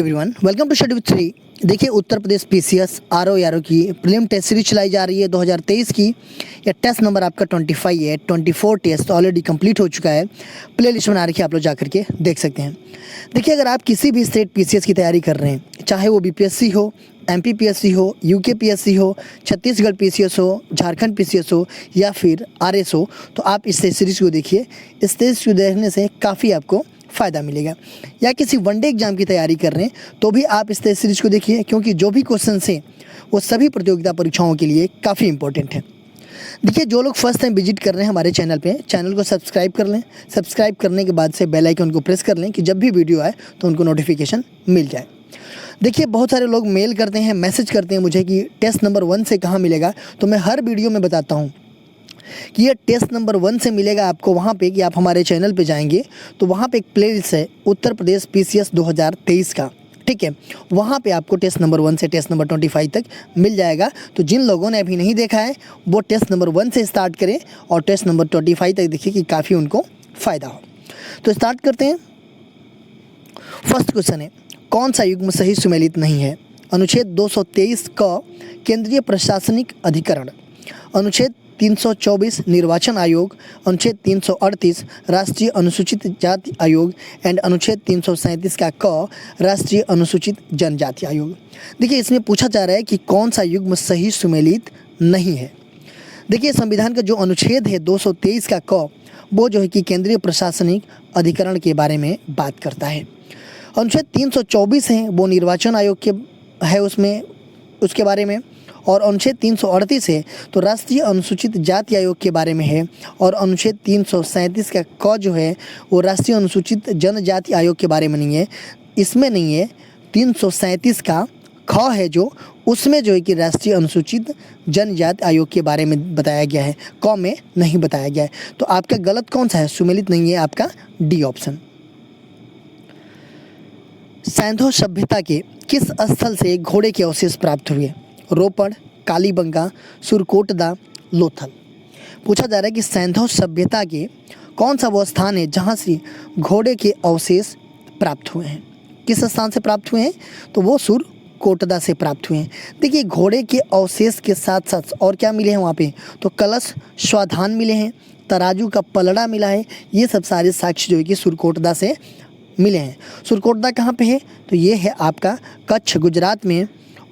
Everyone welcome to schedule 3। देखिए Uttar Pradesh PCS RO की prelim test series चलाई जा रही है 2023 की। यह टेस्ट नंबर आपका 25 है। 24 टेस्ट ऑलरेडी कंप्लीट हो चुका है। प्ले लिस्ट बना रखी है, आप लोग जाकर के देख सकते हैं। देखिए अगर आप किसी भी स्टेट पीसीएस की तैयारी कर रहे हैं, चाहे वो बीपीएससी हो, एमपीपीएससी हो, यूकेपीएससी हो, छत्तीसगढ़ पीसीएस हो, झारखंड पीसीएस हो या फिर आरएस हो, तो आप इस टेस्ट सीरीज को देखिए। इस टेस्ट को देखने से काफ़ी आपको फ़ायदा मिलेगा। या किसी वनडे एग्जाम की तैयारी कर रहे हैं तो भी आप इस टेस्ट सीरीज को देखिए, क्योंकि जो भी क्वेश्चन हैं वो सभी प्रतियोगिता परीक्षाओं के लिए काफ़ी इंपॉर्टेंट है। देखिए जो लोग फर्स्ट टाइम विजिट कर रहे हैं हमारे चैनल पे, चैनल को सब्सक्राइब कर लें। सब्सक्राइब करने के बाद से बेल आइकन को प्रेस कर लें कि जब भी वीडियो आए तो उनको नोटिफिकेशन मिल जाए। देखिए बहुत सारे लोग मेल करते हैं, मैसेज करते हैं मुझे कि टेस्ट नंबर 1 से कहाँ मिलेगा, तो मैं हर वीडियो में बताता हूँ कि ये टेस्ट नंबर 1 से मिलेगा आपको वहाँ पे कि आप हमारे चैनल पे जाएंगे तो वहाँ पे एक प्लेलिस्ट है उत्तर प्रदेश पीसीएस 2023 का, ठीक है। वहाँ पे आपको टेस्ट नंबर 1 से टेस्ट नंबर 25 तक मिल जाएगा। तो जिन लोगों ने अभी नहीं देखा है वो टेस्ट नंबर 1 से स्टार्ट करें और टेस्ट नंबर 25 तक देखिए कि काफ़ी उनको फ़ायदा हो। तो स्टार्ट करते हैं। फर्स्ट क्वेश्चन है, कौन सा युग्म सही सुमेलित नहीं है? अनुच्छेद 223 का केंद्रीय प्रशासनिक अधिकरण, अनुच्छेद 324 निर्वाचन आयोग, अनुच्छेद 338 राष्ट्रीय अनुसूचित जाति आयोग एंड अनुच्छेद 337 का क राष्ट्रीय अनुसूचित जनजाति आयोग। देखिए इसमें पूछा जा रहा है कि कौन सा युग्म सही सुमेलित नहीं है। देखिए संविधान का जो अनुच्छेद है 223 का क, वो जो है कि केंद्रीय प्रशासनिक अधिकरण के बारे में बात करता है। अनुच्छेद 324 है वो निर्वाचन आयोग के है उसमें उसके बारे में, और अनुच्छेद 338 है तो राष्ट्रीय अनुसूचित जाति आयोग के बारे में है, और अनुच्छेद 337 का क जो है वो राष्ट्रीय अनुसूचित जनजाति आयोग के बारे में नहीं है, इसमें नहीं है। 337 का ख है जो उसमें जो है कि राष्ट्रीय अनुसूचित जनजाति आयोग के बारे में बताया गया है, क में नहीं बताया गया है। तो आपका गलत कौन सा है, सुमेलित नहीं है आपका डी ऑप्शन। सैंधव सभ्यता के किस स्थल से घोड़े के अवशेष प्राप्त हुए? रोपड़, कालीबंगा, सुरकोटदा, लोथल। पूछा जा रहा है कि सैंधव सभ्यता के कौन सा वो स्थान है जहाँ से घोड़े के अवशेष प्राप्त हुए हैं? किस स्थान से प्राप्त हुए हैं? तो वो सुरकोटदा से प्राप्त हुए हैं। देखिए घोड़े के अवशेष के साथ साथ और क्या मिले हैं वहाँ पे, तो कलश स्वाधान मिले हैं, तराजू का पलड़ा मिला है। ये सब सारे साक्ष्य जो है कि सुरकोटदा से मिले हैं। सुरकोटदा कहाँ पे है? तो ये है आपका कच्छ, गुजरात में,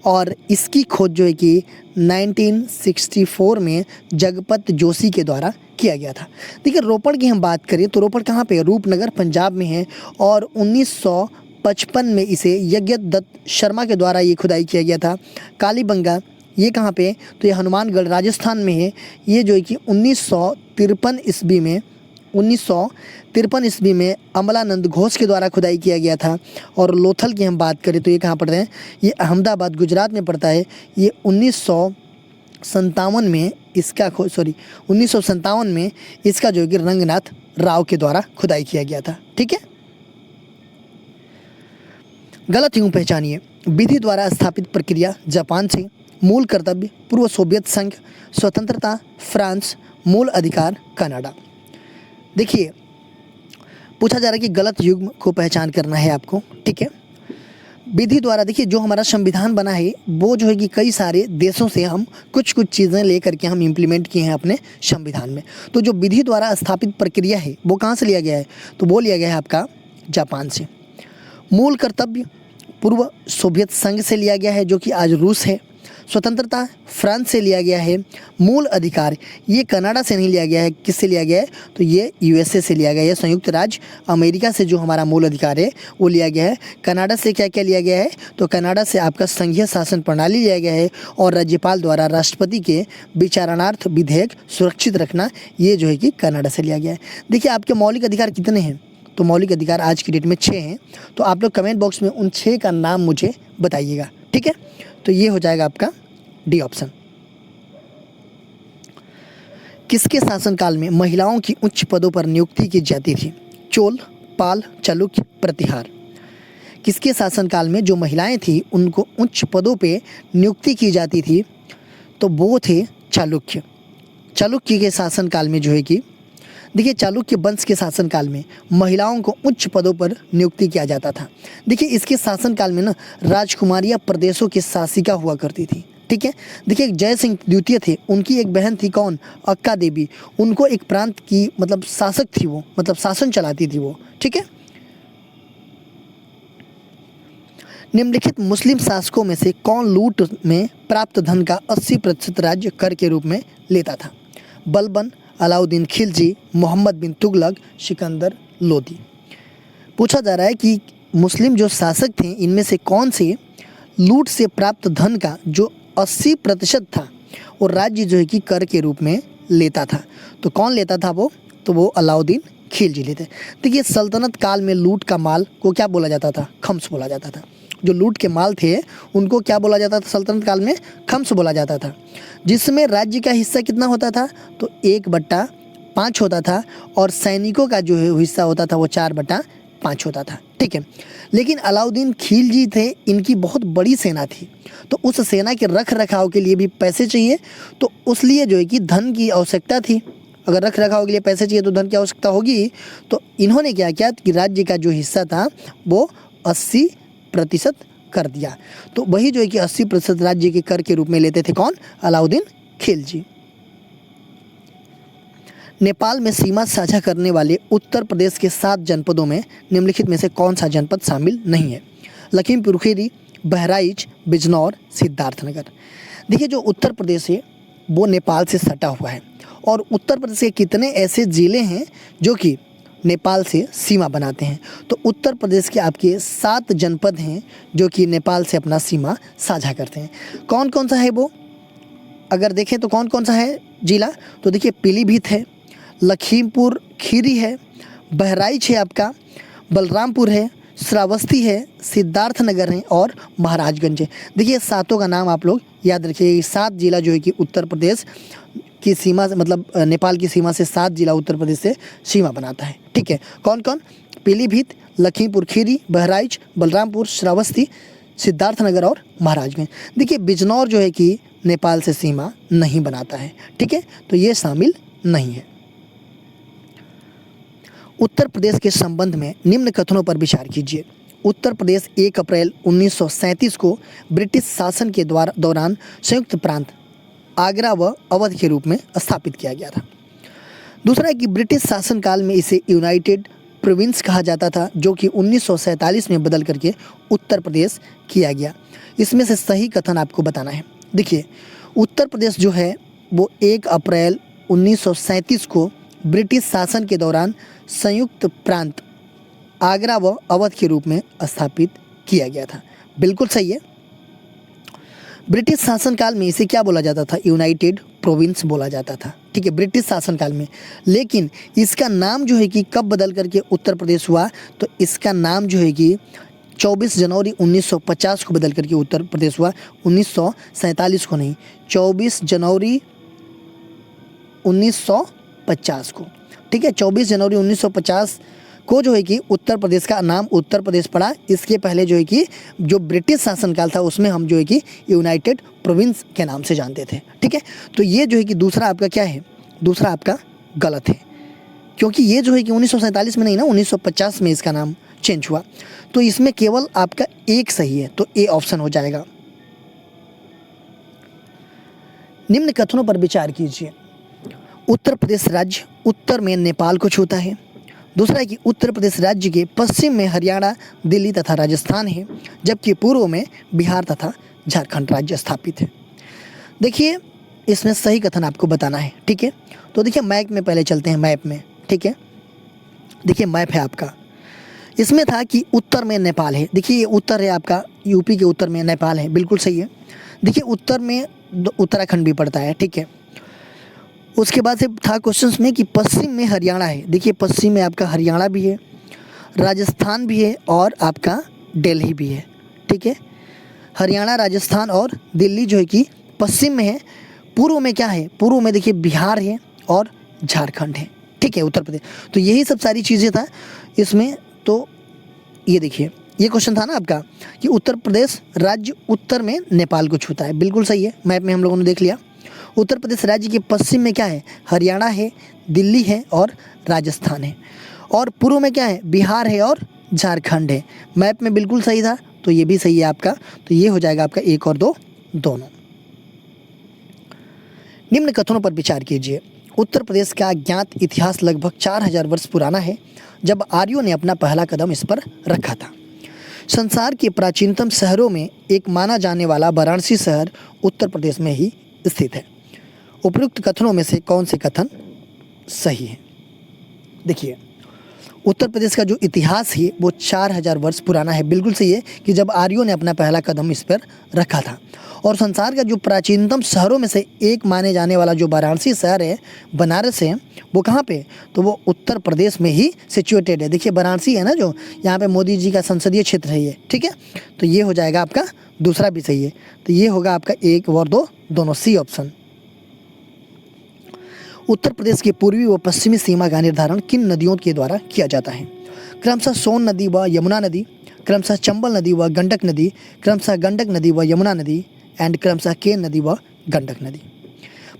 और इसकी खोज जो है कि 1964 में जगपत जोशी के द्वारा किया गया था। देखिए रोपड़ की हम बात करें तो रोपड़ कहाँ पे है? रूपनगर पंजाब में है, और 1955 में इसे यज्ञदत्त शर्मा के द्वारा ये खुदाई किया गया था। कालीबंगा ये कहाँ पे है? तो ये हनुमानगढ़ राजस्थान में है। ये जो है कि 1953 ईस्वी में अमलानंद घोष के द्वारा खुदाई किया गया था। और लोथल की हम बात करें तो ये कहाँ पड़ता है? ये अहमदाबाद गुजरात में पड़ता है। ये 1957 में इसका 1957 में इसका जो है कि रंगनाथ राव के द्वारा खुदाई किया गया था, ठीक है। गलत यूँ पहचानिए। विधि द्वारा स्थापित प्रक्रिया जापान से, मूल कर्तव्य पूर्व सोवियत संघ, स्वतंत्रता फ्रांस, मूल अधिकार कनाडा। देखिए पूछा जा रहा है कि गलत युग्म को पहचान करना है आपको, ठीक है। विधि द्वारा देखिए जो हमारा संविधान बना है वो जो है कि कई सारे देशों से हम कुछ चीज़ें लेकर के हम इम्प्लीमेंट किए हैं अपने संविधान में। तो जो विधि द्वारा स्थापित प्रक्रिया है वो कहाँ से लिया गया है? तो वो लिया गया है आपका जापान से। मूल कर्तव्य पूर्व सोवियत संघ से लिया गया है जो कि आज रूस है। स्वतंत्रता फ्रांस से लिया गया है। मूल अधिकार ये कनाडा से नहीं लिया गया है, किससे लिया गया है? तो ये यूएसए से लिया गया है, संयुक्त राज्य अमेरिका से जो हमारा मूल अधिकार है वो लिया गया है। कनाडा से क्या क्या लिया गया है? तो कनाडा से आपका संघीय शासन प्रणाली लिया गया है, और राज्यपाल द्वारा राष्ट्रपति के विचारणार्थ विधेयक सुरक्षित रखना, ये जो है कि कनाडा से लिया गया है। देखिए आपके मौलिक अधिकार कितने हैं? तो मौलिक अधिकार आज की डेट में 6 हैं। तो आप लोग कमेंट बॉक्स में उन 6 का नाम मुझे बताइएगा, ठीक है। तो ये हो जाएगा आपका डी ऑप्शन। किसके शासनकाल में महिलाओं की उच्च पदों पर नियुक्ति की जाती थी? चोल, पाल, चालुक्य, प्रतिहार। किसके शासनकाल में जो महिलाएं थी उनको उच्च पदों पे नियुक्ति की जाती थी? तो वो थे चालुक्य। चालुक्य के शासनकाल में जो है कि देखिए चालुक्य वंश के शासनकाल में महिलाओं को उच्च पदों पर नियुक्ति किया जाता था। देखिए इसके शासनकाल में ना राजकुमारियाँ प्रदेशों की शासिका हुआ करती थी। ठीक है, देखिए जय सिंह द्वितीय थे, उनकी एक बहन थी कौन, अक्का देवी, उनको एक प्रांत की मतलब शासक थी वो, मतलब शासन चलाती थी वो। ठीक है, निम्नलिखित मुस्लिम शासकों में से कौन लूट में प्राप्त धन का 80% राज्य कर के रूप में लेता था? बलबन, अलाउद्दीन खिलजी, मोहम्मद बिन तुगलक, सिकंदर लोदी। पूछा जा रहा है कि मुस्लिम जो शासक थे इनमें से कौन से लूट से प्राप्त धन का जो 80% था वो राज्य जो है कि कर के रूप में लेता था। तो कौन लेता था वो? तो वो अलाउद्दीन खिलजी लेते। देखिए सल्तनत काल में लूट का माल को क्या बोला जाता था? खम्स बोला जाता था। जो लूट के माल थे उनको क्या बोला जाता था सल्तनत काल में? खम्स बोला जाता था। जिसमें राज्य का हिस्सा कितना होता था? तो 1/5 होता था और सैनिकों का जो है हिस्सा होता था वो 4/5 होता था। ठीक है, लेकिन अलाउद्दीन खिलजी थे, इनकी बहुत बड़ी सेना थी, तो उस सेना के रख रखाव के लिए भी पैसे चाहिए, तो उस लिए जो है कि धन की आवश्यकता थी। अगर रख रखाव के लिए पैसे चाहिए तो धन की आवश्यकता होगी। तो इन्होंने क्या किया कि राज्य का जो हिस्सा था वो 80% कर दिया। तो वही जो है कि 80% राज्य के कर के रूप में लेते थे कौन? अलाउद्दीन खिलजी। नेपाल में सीमा साझा करने वाले उत्तर प्रदेश के 7 जनपदों में निम्नलिखित में से कौन सा जनपद शामिल नहीं है? लखीमपुर खीरी, बहराइच, बिजनौर, सिद्धार्थनगर। देखिए जो उत्तर प्रदेश है वो नेपाल से सटा हुआ है और उत्तर प्रदेश के कितने ऐसे ज़िले हैं जो कि नेपाल से सीमा बनाते हैं? तो उत्तर प्रदेश के आपके 7 जनपद हैं जो कि नेपाल से अपना सीमा साझा करते हैं। कौन कौन सा है वो? अगर देखें तो कौन कौन सा है जिला? तो देखिए पीलीभीत है, लखीमपुर खीरी है, बहराइच है आपका, बलरामपुर है, श्रावस्ती है, सिद्धार्थनगर है और महाराजगंज है। देखिए सातों का नाम आप लोग याद रखिए। ये 7 जिला जो है कि उत्तर प्रदेश की सीमा से मतलब नेपाल की सीमा से 7 जिला उत्तर प्रदेश से सीमा बनाता है। ठीक है, कौन कौन? पीलीभीत, लखीमपुर खीरी, बहराइच, बलरामपुर, श्रावस्ती, सिद्धार्थनगर और महाराजगंज। देखिए बिजनौर जो है कि नेपाल से सीमा नहीं बनाता है। ठीक है, तो ये शामिल नहीं है। उत्तर प्रदेश के संबंध में निम्न कथनों पर विचार कीजिए। उत्तर प्रदेश 1 अप्रैल 1937 को ब्रिटिश शासन के दौरान संयुक्त प्रांत आगरा व अवध के रूप में स्थापित किया गया था। दूसरा है कि ब्रिटिश शासनकाल में इसे यूनाइटेड प्रोविंस कहा जाता था, जो कि 1947 में बदल करके उत्तर प्रदेश किया गया। इसमें से सही कथन आपको बताना है। देखिए उत्तर प्रदेश जो है वो 1 अप्रैल 1937 को ब्रिटिश शासन के दौरान संयुक्त प्रांत आगरा व अवध के रूप में स्थापित किया गया था। बिल्कुल सही है। ब्रिटिश शासनकाल में इसे क्या बोला जाता था? यूनाइटेड प्रोविंस बोला जाता था। ठीक है, ब्रिटिश शासनकाल में। लेकिन इसका नाम जो है कि कब बदल करके उत्तर प्रदेश हुआ? तो इसका नाम जो है कि 24 जनवरी 1950 को बदल करके उत्तर प्रदेश हुआ, 1947 को नहीं, 24 जनवरी 1950 को। ठीक है, 24 जनवरी 1950 को जो है कि उत्तर प्रदेश का नाम उत्तर प्रदेश पड़ा। इसके पहले जो है कि जो ब्रिटिश शासनकाल था उसमें हम जो है कि यूनाइटेड प्रोविंस के नाम से जानते थे। ठीक है, तो ये जो है कि दूसरा आपका क्या है? दूसरा आपका गलत है, क्योंकि ये जो है कि 1947 में नहीं ना, 1950 में इसका नाम चेंज हुआ। तो इसमें केवल आपका एक सही है, तो ए ऑप्शन हो जाएगा। निम्न कथनों पर विचार कीजिए। उत्तर प्रदेश राज्य उत्तर में नेपाल को छूता है। दूसरा है कि उत्तर प्रदेश राज्य के पश्चिम में हरियाणा, दिल्ली तथा राजस्थान है, जबकि पूर्व में बिहार तथा झारखंड राज्य स्थापित है। देखिए इसमें सही कथन आपको बताना है। ठीक है, तो देखिए मैप में पहले चलते हैं, मैप में। ठीक है, देखिए मैप है आपका, इसमें था कि उत्तर में नेपाल है। देखिए ये उत्तर है आपका, यूपी के उत्तर में नेपाल है, बिल्कुल सही है। देखिए उत्तर में उत्तराखंड भी पड़ता है। ठीक है, उसके बाद से था क्वेश्चंस में कि पश्चिम में हरियाणा है। देखिए पश्चिम में आपका हरियाणा भी है, राजस्थान भी है और आपका दिल्ली भी है। ठीक है, हरियाणा, राजस्थान और दिल्ली जो है कि पश्चिम में है। पूर्व में क्या है? पूर्व में देखिए बिहार है और झारखंड है। ठीक है, उत्तर प्रदेश। तो यही सब सारी चीज़ें था इसमें। तो ये देखिए ये क्वेश्चन था ना आपका कि उत्तर प्रदेश राज्य उत्तर में नेपाल को छूता है। बिल्कुल सही है, मैप में हम लोगों ने देख लिया। उत्तर प्रदेश राज्य के पश्चिम में क्या है, हरियाणा है, दिल्ली है और राजस्थान है। और पूर्व में क्या है, बिहार है और झारखंड है। मैप में बिल्कुल सही था, तो ये भी सही है आपका। तो ये हो जाएगा आपका 1 और 2 दोनों। निम्न कथनों पर विचार कीजिए। उत्तर प्रदेश का ज्ञात इतिहास लगभग 4000 वर्ष पुराना है, जब आर्यों ने अपना पहला कदम इस पर रखा था। संसार के प्राचीनतम शहरों में एक माना जाने वाला वाराणसी शहर उत्तर प्रदेश में ही स्थित है। उपयुक्त कथनों में से कौन से कथन सही है? देखिए, उत्तर प्रदेश का जो इतिहास है वो 4000 वर्ष पुराना है। बिल्कुल सही है कि जब आर्यों ने अपना पहला कदम इस पर रखा था। और संसार का जो प्राचीनतम शहरों में से एक माने जाने वाला जो वाराणसी शहर है, बनारस है, वो कहाँ पे? तो वो उत्तर प्रदेश में ही सिचुएटेड है। देखिए वाराणसी है ना, जो यहाँ पे मोदी जी का संसदीय क्षेत्र है ये, ठीक है। तो ये हो जाएगा आपका, दूसरा भी सही है। तो ये होगा आपका 1 और 2 दोनों, सी ऑप्शन। उत्तर प्रदेश की पूर्वी व पश्चिमी सीमा का निर्धारण किन नदियों के द्वारा किया जाता है? क्रमशः सोन नदी व यमुना नदी, क्रमशः चंबल नदी व गंडक नदी, क्रमशः गंडक नदी व यमुना नदी एंड क्रमशः केन नदी व गंडक नदी।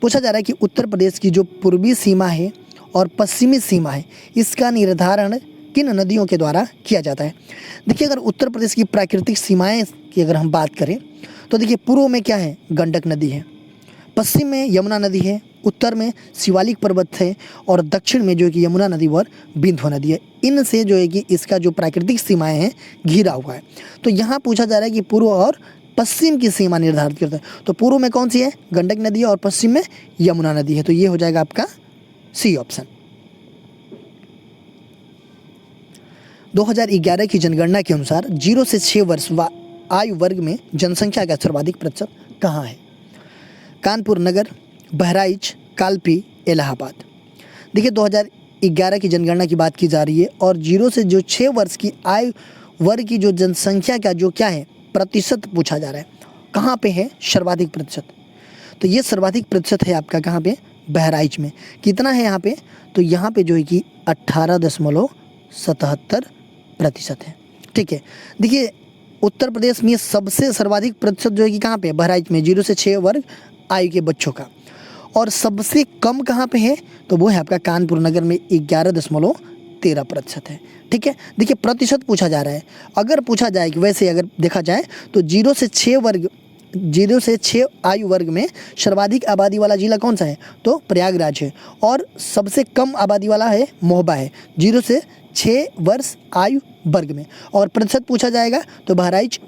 पूछा जा रहा है कि उत्तर प्रदेश की जो पूर्वी सीमा है और पश्चिमी सीमा है, इसका निर्धारण किन नदियों के द्वारा किया जाता है? देखिए, अगर उत्तर प्रदेश की प्राकृतिक सीमाएं की अगर हम बात करें तो देखिए, पूर्व में क्या है, गंडक नदी है, पश्चिम में यमुना नदी है, उत्तर में शिवालिक पर्वत है और दक्षिण में जो है कि यमुना नदी और बिंदु नदी है। इनसे जो है कि इसका जो प्राकृतिक सीमाएं हैं घिरा हुआ है। तो यहाँ पूछा जा रहा है कि पूर्व और पश्चिम की सीमा निर्धारित करता है। तो पूर्व में कौन सी है, गंडक नदी है, और पश्चिम में यमुना नदी है। तो ये हो जाएगा आपका सी ऑप्शन। 2011 की जनगणना के अनुसार 0 से 6 वर्ष आयु वर्ग में जनसंख्या का सर्वाधिक प्रतिशत कहाँ है? कानपुर नगर, बहराइच, कालपी, इलाहाबाद। देखिए 2011 की जनगणना की बात की जा रही है और 0 से जो 6 वर्ष की आयु वर्ग की जो जनसंख्या का जो क्या है प्रतिशत पूछा जा रहा है, कहाँ पे है सर्वाधिक प्रतिशत? तो ये सर्वाधिक प्रतिशत है आपका कहाँ पे, बहराइच में। कितना है यहाँ पे? तो यहाँ पे जो है कि 18.77% है, ठीक है। देखिए उत्तर प्रदेश में सबसे सर्वाधिक प्रतिशत जो है कि कहाँ पे, बहराइच में, 0 से 6 वर्ग आयु के बच्चों का। और सबसे कम कहाँ पे है? तो वो है आपका कानपुर नगर में 11.13% है, ठीक है। देखिए प्रतिशत पूछा जा रहा है। अगर पूछा जाए कि वैसे अगर देखा जाए तो 0 से 6 आयु वर्ग में सर्वाधिक आबादी वाला जिला कौन सा है? तो प्रयागराज है। और सबसे कम आबादी वाला है महोबा है, 0 से 6 वर्ष आयु वर्ग में। और प्रतिशत पूछा जाएगा तो बहराइच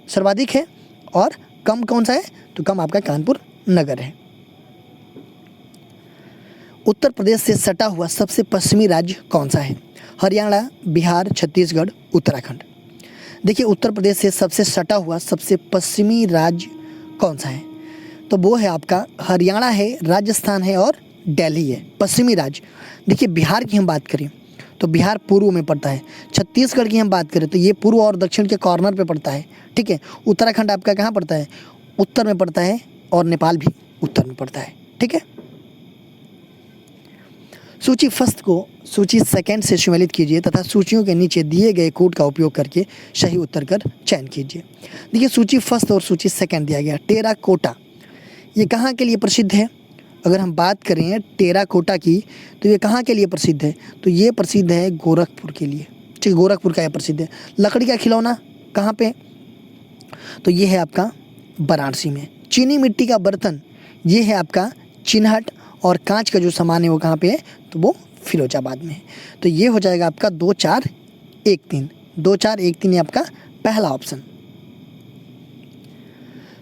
सर्वाधिक है और कम कौन सा है? तो कम आपका कानपुर नगर है। उत्तर प्रदेश से सटा हुआ सबसे पश्चिमी राज्य कौन सा है? हरियाणा, बिहार, छत्तीसगढ़, उत्तराखंड। देखिए उत्तर प्रदेश से सबसे सटा हुआ सबसे पश्चिमी राज्य कौन सा है? तो वो है आपका हरियाणा है, राजस्थान है और दिल्ली है, पश्चिमी राज्य। देखिए बिहार की हम बात करें तो बिहार पूर्व में पड़ता है। छत्तीसगढ़ की हम बात करें तो ये पूर्व और दक्षिण के कॉर्नर पे पड़ता है, ठीक है। उत्तराखंड आपका कहाँ पड़ता है? उत्तर में पड़ता है और नेपाल भी उत्तर में पड़ता है, ठीक है। सूची फर्स्ट को सूची सेकंड से सम्मिलित कीजिए तथा सूचियों के नीचे दिए गए कोड का उपयोग करके सही उत्तर का चयन कीजिए। देखिए सूची फर्स्ट और सूची सेकंड दिया गया। टेराकोटा ये कहाँ के लिए प्रसिद्ध है? अगर हम बात करें टेराकोटा की तो ये कहाँ के लिए प्रसिद्ध है? तो ये प्रसिद्ध है गोरखपुर के लिए, ठीक, गोरखपुर का ये प्रसिद्ध है। लकड़ी का खिलौना कहाँ पे? तो ये है आपका वाराणसी में। चीनी मिट्टी का बर्तन ये है आपका चिन्हट, और कांच का जो सामान है वो कहाँ पे है? तो वो फिरोजाबाद में है। तो ये हो जाएगा आपका 2 4 1 3, 2 4 1 3 ये आपका पहला ऑप्शन।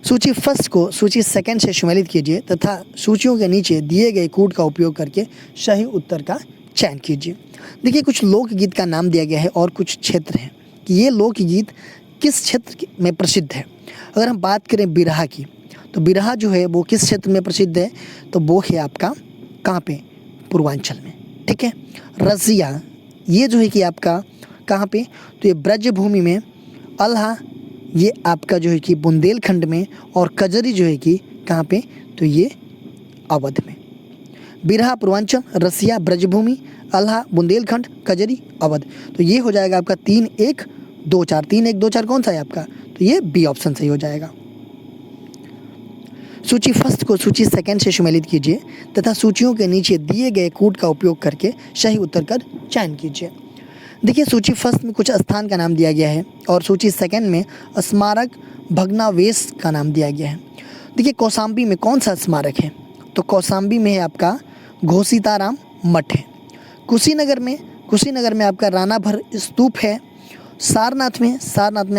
सूची फर्स्ट को सूची सेकंड से सम्मिलित कीजिए तथा सूचियों के नीचे दिए गए कोड का उपयोग करके सही उत्तर का चयन कीजिए। देखिए कुछ लोकगीत का नाम दिया गया है और कुछ क्षेत्र हैं कि ये लोकगीत किस क्षेत्र में प्रसिद्ध है। अगर हम बात करें बिरहा की तो बिरहा जो है वो किस क्षेत्र में प्रसिद्ध है? तो वो है आपका कहाँ पे? पूर्वांचल में, ठीक है। रसिया ये जो है कि आपका कहाँ पे? तो ये ब्रजभूमि में। अल्हा ये आपका जो है कि बुंदेलखंड में, और कजरी जो है कि कहाँ पे? तो ये अवध में। बिरहा पूर्वांचल, रसिया ब्रजभूमि, अल्हा बुंदेलखंड, कजरी अवध। तो ये हो जाएगा आपका 3 1 2 4। 3 1 2 4 कौन सा है आपका? तो ये बी ऑप्शन सही हो जाएगा। सूची फर्स्ट को सूची सेकंड से सम्मिलित कीजिए तथा सूचियों के नीचे दिए गए कोड का उपयोग करके सही उत्तर का चयन कीजिए। देखिए सूची फर्स्ट में कुछ स्थान का नाम दिया गया है और सूची सेकंड में स्मारक भग्नावशेष का नाम दिया गया है। देखिए कौशाम्बी में कौन सा स्मारक है, तो कौशाम्बी में है आपका घोसीताराम मठ है। कुशीनगर में आपका रानाभर स्तूप है। सारनाथ में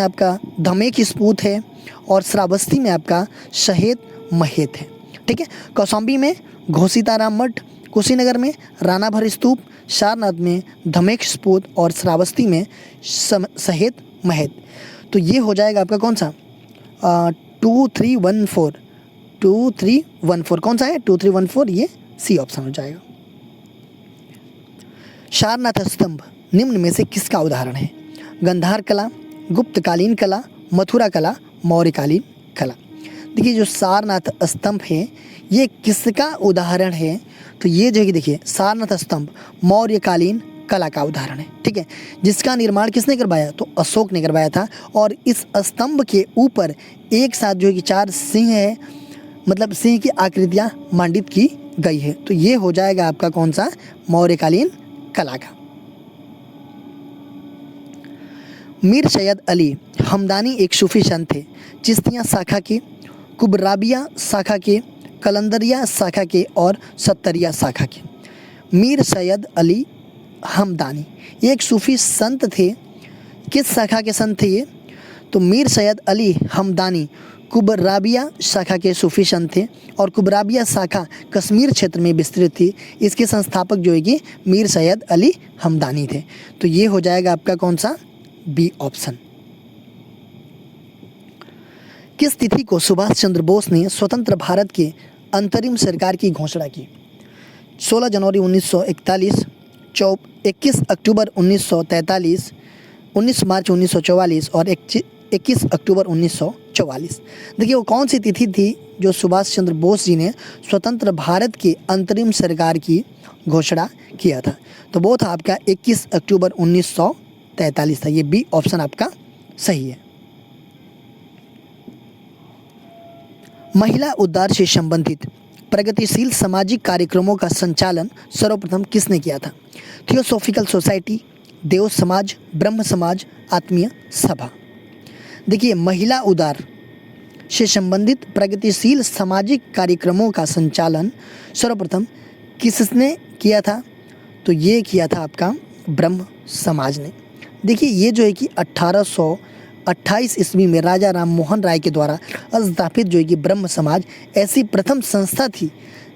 आपका धमेक स्तूप है और श्रावस्ती में आपका शहीद महेत है। ठीक है, कौशाम्बी में घोसीताराम मठ, कुशीनगर में रानाभर स्तूप, सारनाथ में धमेक स्तूप और श्रावस्ती में शहीद महेत। तो ये हो जाएगा आपका कौन सा 2314 कौन सा है 2314, ये सी ऑप्शन हो जाएगा। सारनाथ स्तंभ निम्न में से किसका उदाहरण है? गंधार कला, गुप्तकालीन कला, मथुरा कला, मौर्यकालीन कला। देखिए जो सारनाथ स्तंभ है ये किसका उदाहरण है? तो ये जो है कि देखिए सारनाथ स्तंभ मौर्यकालीन कला का उदाहरण है। ठीक है, जिसका निर्माण किसने करवाया? तो अशोक ने करवाया था। और इस स्तंभ के ऊपर एक साथ जो है कि 4 सिंह है, मतलब सिंह की आकृतियाँ मंडित की गई है। तो ये हो जाएगा आपका कौन सा मौर्यकालीन कला का। मीर सैयद अली हमदानी एक सूफी संत थे, चिश्तिया शाखा के, कुबराबिया शाखा के, कलंदरिया शाखा के और सत्तरिया शाखा के। मीर सैयद अली हमदानी एक सूफी संत थे। किस शाखा के संत थे ये? तो मीर सैयद अली हमदानी कुबराबिया शाखा के सूफी संत थे और कुबराबिया शाखा कश्मीर क्षेत्र में विस्तृत थी। इसके संस्थापक जो है कि मीर सैयद अली हमदानी थे। तो ये हो जाएगा आपका कौन सा बी ऑप्शन। किस तिथि को सुभाष चंद्र बोस ने स्वतंत्र भारत के अंतरिम सरकार की घोषणा की? 16 जनवरी 1941, 21 अक्टूबर 1943, 19 मार्च 1944 और 21 अक्टूबर 1944। देखिए वो कौन सी तिथि थी जो सुभाष चंद्र बोस जी ने स्वतंत्र भारत के अंतरिम सरकार की घोषणा किया था? तो वो था आपका 21 अक्टूबर 1943 था। ये बी ऑप्शन आपका सही है। महिला उद्धार से संबंधित प्रगतिशील सामाजिक कार्यक्रमों का संचालन सर्वप्रथम किसने किया था? थियोसॉफिकल सोसाइटी, देव समाज, ब्रह्म समाज, आत्मीय सभा। देखिए महिला उद्धार से संबंधित प्रगतिशील सामाजिक कार्यक्रमों का संचालन सर्वप्रथम किसने किया था? तो ये किया था आपका ब्रह्म समाज ने। देखिए ये जो है कि 1828 ईस्वी में राजा राम मोहन राय के द्वारा स्थापित जो है कि ब्रह्म समाज ऐसी प्रथम संस्था थी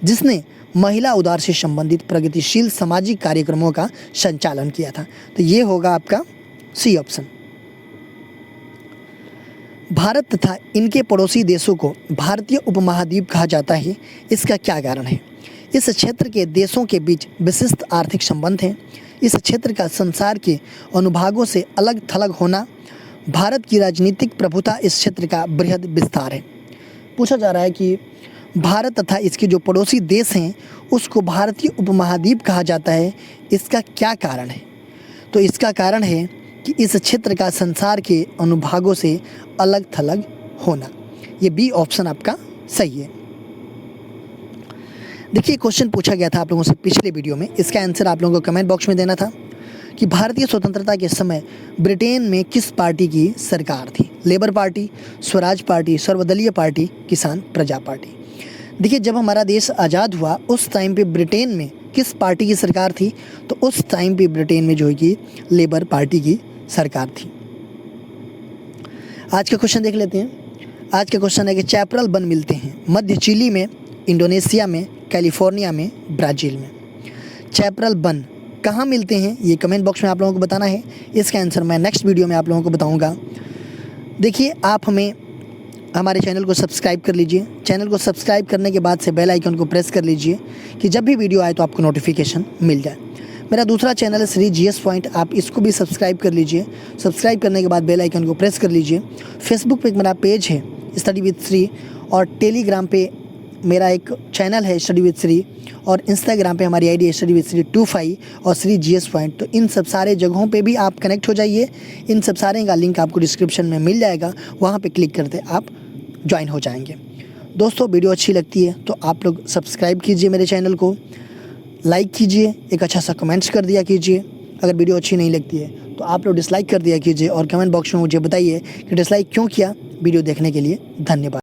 जिसने महिला उद्धार से संबंधित प्रगतिशील सामाजिक कार्यक्रमों का संचालन किया था। तो ये होगा आपका सी ऑप्शन। भारत तथा इनके पड़ोसी देशों को भारतीय उपमहाद्वीप कहा जाता है, इसका क्या कारण है? इस क्षेत्र के देशों के बीच विशिष्ट आर्थिक संबंध हैं। इस क्षेत्र का संसार के अनुभागों से अलग थलग होना, भारत की राजनीतिक प्रभुता इस क्षेत्र का बृहद विस्तार है। पूछा जा रहा है कि भारत तथा इसके जो पड़ोसी देश हैं उसको भारतीय उपमहाद्वीप कहा जाता है, इसका क्या कारण है? तो इसका कारण है कि इस क्षेत्र का संसार के अनुभागों से अलग थलग होना। ये बी ऑप्शन आपका सही है। देखिए क्वेश्चन पूछा गया था आप लोगों से पिछले वीडियो में, इसका आंसर आप लोगों को कमेंट बॉक्स में देना था कि भारतीय स्वतंत्रता के समय ब्रिटेन में किस पार्टी की सरकार थी? लेबर पार्टी, स्वराज पार्टी, सर्वदलीय पार्टी, किसान प्रजा पार्टी। देखिए जब हमारा देश आज़ाद हुआ उस टाइम पे ब्रिटेन में किस पार्टी की सरकार थी? तो उस टाइम पे ब्रिटेन में जो है कि लेबर पार्टी की सरकार थी। आज का क्वेश्चन देख लेते हैं। आज का क्वेश्चन है कि चैपरल वन मिलते हैं मध्य चिली में, इंडोनेशिया में, कैलिफोर्निया में, ब्राज़ील में। चैपरल वन कहाँ मिलते हैं ये कमेंट बॉक्स में आप लोगों को बताना है। इसका आंसर मैं नेक्स्ट वीडियो में आप लोगों को बताऊंगा। देखिए आप हमारे चैनल को सब्सक्राइब कर लीजिए। चैनल को सब्सक्राइब करने के बाद से बेल आइकन को प्रेस कर लीजिए कि जब भी वीडियो आए तो आपको नोटिफिकेशन मिल जाए। मेरा दूसरा चैनल है श्री जीएस पॉइंट, आप इसको भी सब्सक्राइब कर लीजिए। सब्सक्राइब करने के बाद बेल आइकन को प्रेस कर लीजिए। फेसबुक पे एक मेरा पेज है स्टडी विद श्री और टेलीग्राम पे मेरा एक चैनल है स्टडी विद श्री और इंस्टाग्राम पे हमारी आईडी है स्टडी विद श्री 25 और श्री जीएस पॉइंट। तो इन सब सारे जगहों पे भी आप कनेक्ट हो जाइए। इन सब सारे का लिंक आपको डिस्क्रिप्शन में मिल जाएगा, वहाँ पे क्लिक करते आप ज्वाइन हो जाएंगे। दोस्तों वीडियो अच्छी लगती है तो आप लोग सब्सक्राइब कीजिए मेरे चैनल को, लाइक कीजिए, एक अच्छा सा कमेंट्स कर दिया कीजिए। अगर वीडियो अच्छी नहीं लगती है तो आप लोग डिसलाइक कर दिया कीजिए और कमेंट बॉक्स में मुझे बताइए कि डिसलाइक क्यों किया। वीडियो देखने के लिए धन्यवाद।